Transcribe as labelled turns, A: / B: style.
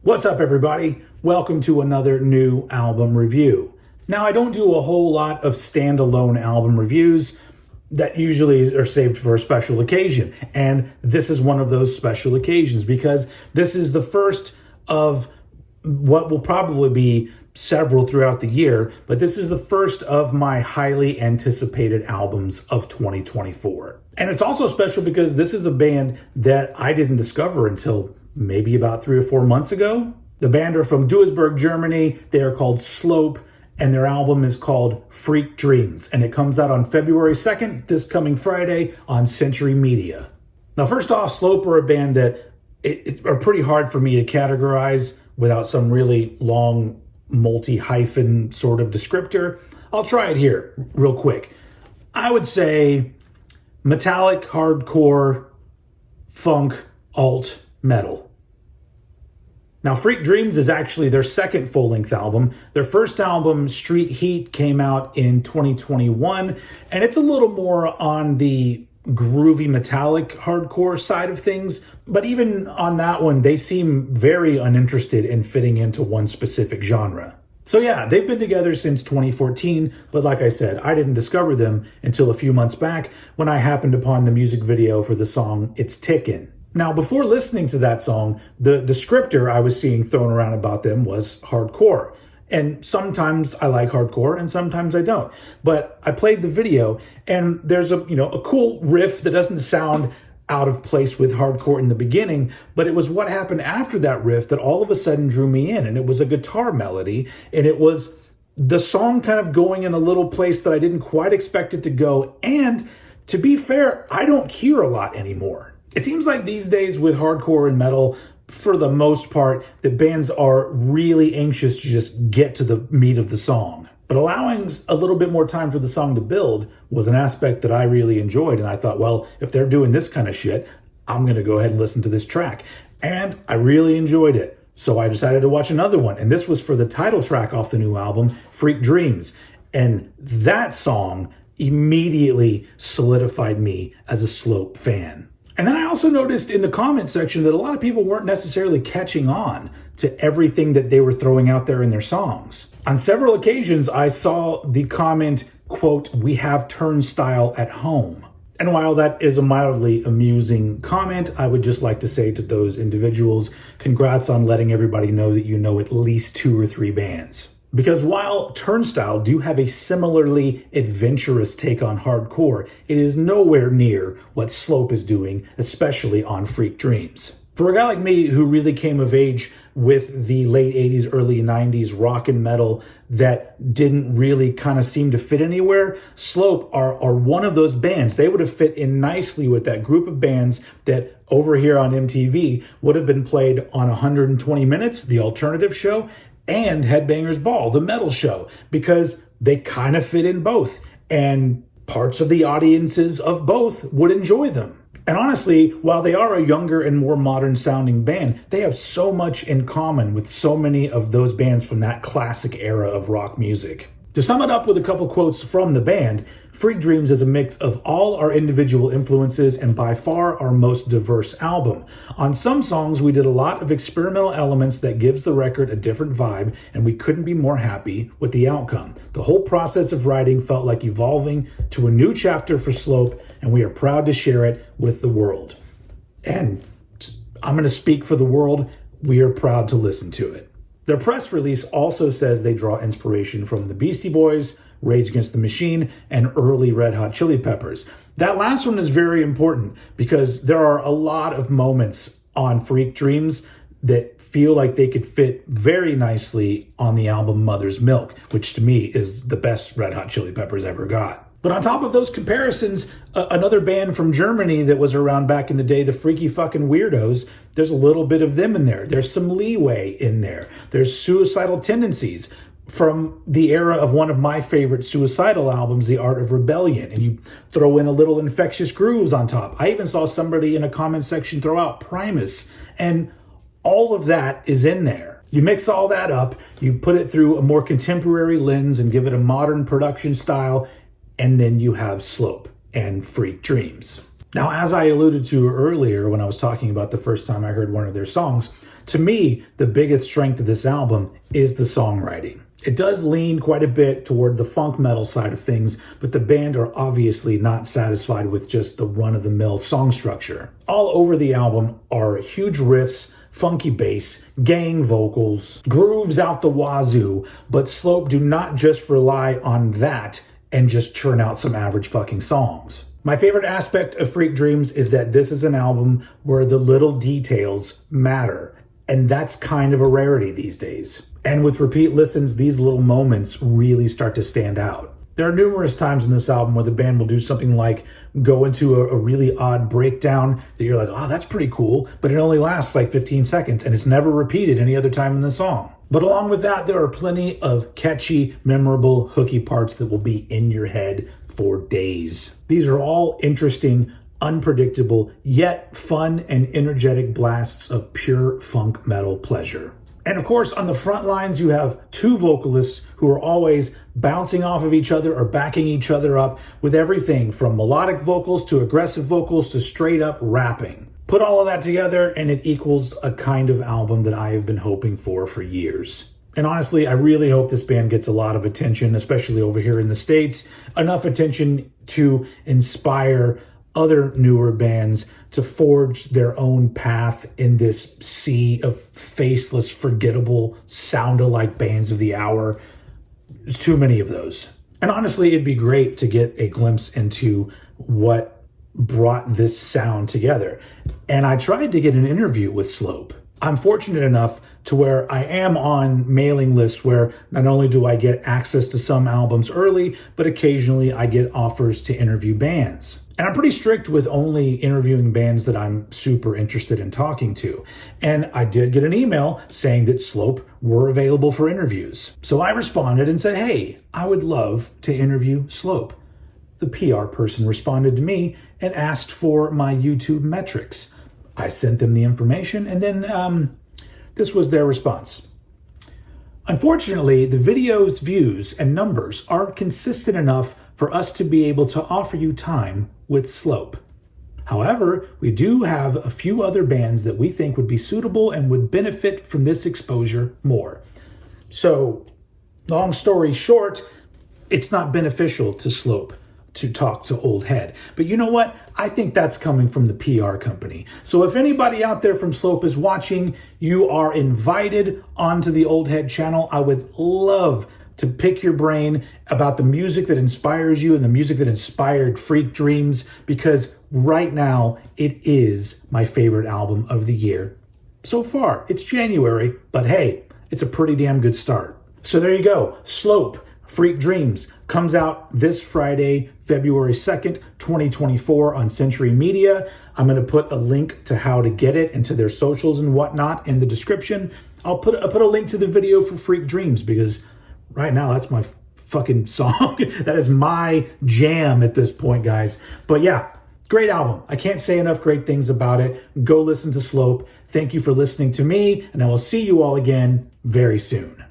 A: What's up, everybody? Welcome to another new album review. Now, I don't do a whole lot of standalone album reviews that usually are saved for a special occasion. And this is one of those special occasions because this is the first of what will probably be several throughout the year, but this is the first of my highly anticipated albums of 2024. And it's also special because this is a band that I didn't discover until maybe about 3 or 4 months ago. The band are from Duisburg, Germany. They are called Slope, and their album is called Freak Dreams, and it comes out on February 2nd, this coming Friday, on Century Media. Now, first off, Slope are a band that are pretty hard for me to categorize without some really long multi-hyphen sort of descriptor. I'll try it here real quick. I would say metallic, hardcore, funk, alt, metal. Now, Freak Dreams is actually their second full-length album. Their first album, Street Heat, came out in 2021, and it's a little more on the groovy metallic hardcore side of things. But even on that one, they seem very uninterested in fitting into one specific genre. So yeah, they've been together since 2014, but like I said, I didn't discover them until a few months back when I happened upon the music video for the song It's Tickin'. Now, before listening to that song, the descriptor I was seeing thrown around about them was hardcore. And sometimes I like hardcore and sometimes I don't. But I played the video and there's a cool riff that doesn't sound out of place with hardcore in the beginning, but it was what happened after that riff that all of a sudden drew me in. And it was a guitar melody, and it was the song kind of going in a little place that I didn't quite expect it to go. And to be fair, I don't hear a lot anymore. It seems like these days with hardcore and metal, for the most part, that bands are really anxious to just get to the meat of the song. But allowing a little bit more time for the song to build was an aspect that I really enjoyed. And I thought, well, if they're doing this kind of shit, I'm going to go ahead and listen to this track. And I really enjoyed it. So I decided to watch another one. And this was for the title track off the new album, Freak Dreams. And that song immediately solidified me as a Slope fan. And then I also noticed in the comment section that a lot of people weren't necessarily catching on to everything that they were throwing out there in their songs. On several occasions, I saw the comment, quote, "We have Turnstile at home." And while that is a mildly amusing comment, I would just like to say to those individuals, congrats on letting everybody know that you know at least 2 or 3 bands. Because while Turnstile do have a similarly adventurous take on hardcore, it is nowhere near what Slope is doing, especially on Freak Dreams. For a guy like me who really came of age with the late 80s, early 90s rock and metal that didn't really kind of seem to fit anywhere, Slope are one of those bands. They would have fit in nicely with that group of bands that over here on MTV would have been played on 120 Minutes, the alternative show, and Headbangers Ball, the metal show, because they kind of fit in both, and parts of the audiences of both would enjoy them. And honestly, while they are a younger and more modern sounding band, they have so much in common with so many of those bands from that classic era of rock music. To sum it up with a couple quotes from the band, Freak Dreams is a mix of all our individual influences and by far our most diverse album. On some songs, we did a lot of experimental elements that gives the record a different vibe, and we couldn't be more happy with the outcome. The whole process of writing felt like evolving to a new chapter for Slope, and we are proud to share it with the world. And I'm going to speak for the world. We are proud to listen to it. Their press release also says they draw inspiration from the Beastie Boys, Rage Against the Machine, and early Red Hot Chili Peppers. That last one is very important because there are a lot of moments on Freak Dreams that feel like they could fit very nicely on the album Mother's Milk, which to me is the best Red Hot Chili Peppers ever got. But on top of those comparisons, another band from Germany that was around back in the day, the Freaky Fucking Weirdos, there's a little bit of them in there. There's some Leeway in there. There's Suicidal Tendencies from the era of one of my favorite Suicidal albums, The Art of Rebellion. And you throw in a little Infectious Grooves on top. I even saw somebody in a comment section throw out Primus. And all of that is in there. You mix all that up, you put it through a more contemporary lens and give it a modern production style, and then you have Slope and Freak Dreams. Now, as I alluded to earlier when I was talking about the first time I heard one of their songs, to me, the biggest strength of this album is the songwriting. It does lean quite a bit toward the funk metal side of things, but the band are obviously not satisfied with just the run-of-the-mill song structure. All over the album are huge riffs, funky bass, gang vocals, grooves out the wazoo, but Slope do not just rely on that and just churn out some average fucking songs. My favorite aspect of Freak Dreams is that this is an album where the little details matter. And that's kind of a rarity these days. And with repeat listens, these little moments really start to stand out. There are numerous times in this album where the band will do something like go into a really odd breakdown that you're like, oh, that's pretty cool, but it only lasts like 15 seconds and it's never repeated any other time in the song. But along with that, there are plenty of catchy, memorable, hooky parts that will be in your head for days. These are all interesting, unpredictable, yet fun and energetic blasts of pure funk metal pleasure. And of course, on the front lines, you have two vocalists who are always bouncing off of each other or backing each other up with everything from melodic vocals to aggressive vocals to straight up rapping. Put all of that together and it equals a kind of album that I have been hoping for years. And honestly, I really hope this band gets a lot of attention, especially over here in the States, enough attention to inspire other newer bands to forge their own path in this sea of faceless, forgettable, sound-alike bands of the hour. There's too many of those. And honestly, it'd be great to get a glimpse into what brought this sound together. And I tried to get an interview with Slope. I'm fortunate enough to where I am on mailing lists where not only do I get access to some albums early, but occasionally I get offers to interview bands. And I'm pretty strict with only interviewing bands that I'm super interested in talking to. And I did get an email saying that Slope were available for interviews. So I responded and said, hey, I would love to interview Slope. The PR person responded to me and asked for my YouTube metrics. I sent them the information, and then this was their response. Unfortunately, the video's views and numbers aren't consistent enough for us to be able to offer you time with Slope. However, we do have a few other bands that we think would be suitable and would benefit from this exposure more. So, long story short, it's not beneficial to Slope to talk to Old Head. But you know what? I think that's coming from the PR company. So if anybody out there from Slope is watching, you are invited onto the Old Head channel. I would love to pick your brain about the music that inspires you and the music that inspired Freak Dreams, because right now it is my favorite album of the year. So far, it's January, but hey, it's a pretty damn good start. So there you go. Slope, Freak Dreams comes out this Friday, February 2nd, 2024 on Century Media. I'm going to put a link to how to get it and to their socials and whatnot in the description. I'll put a link to the video for Freak Dreams because right now that's my fucking song. That is my jam at this point, guys. But yeah, great album. I can't say enough great things about it. Go listen to Slope. Thank you for listening to me, and I will see you all again very soon.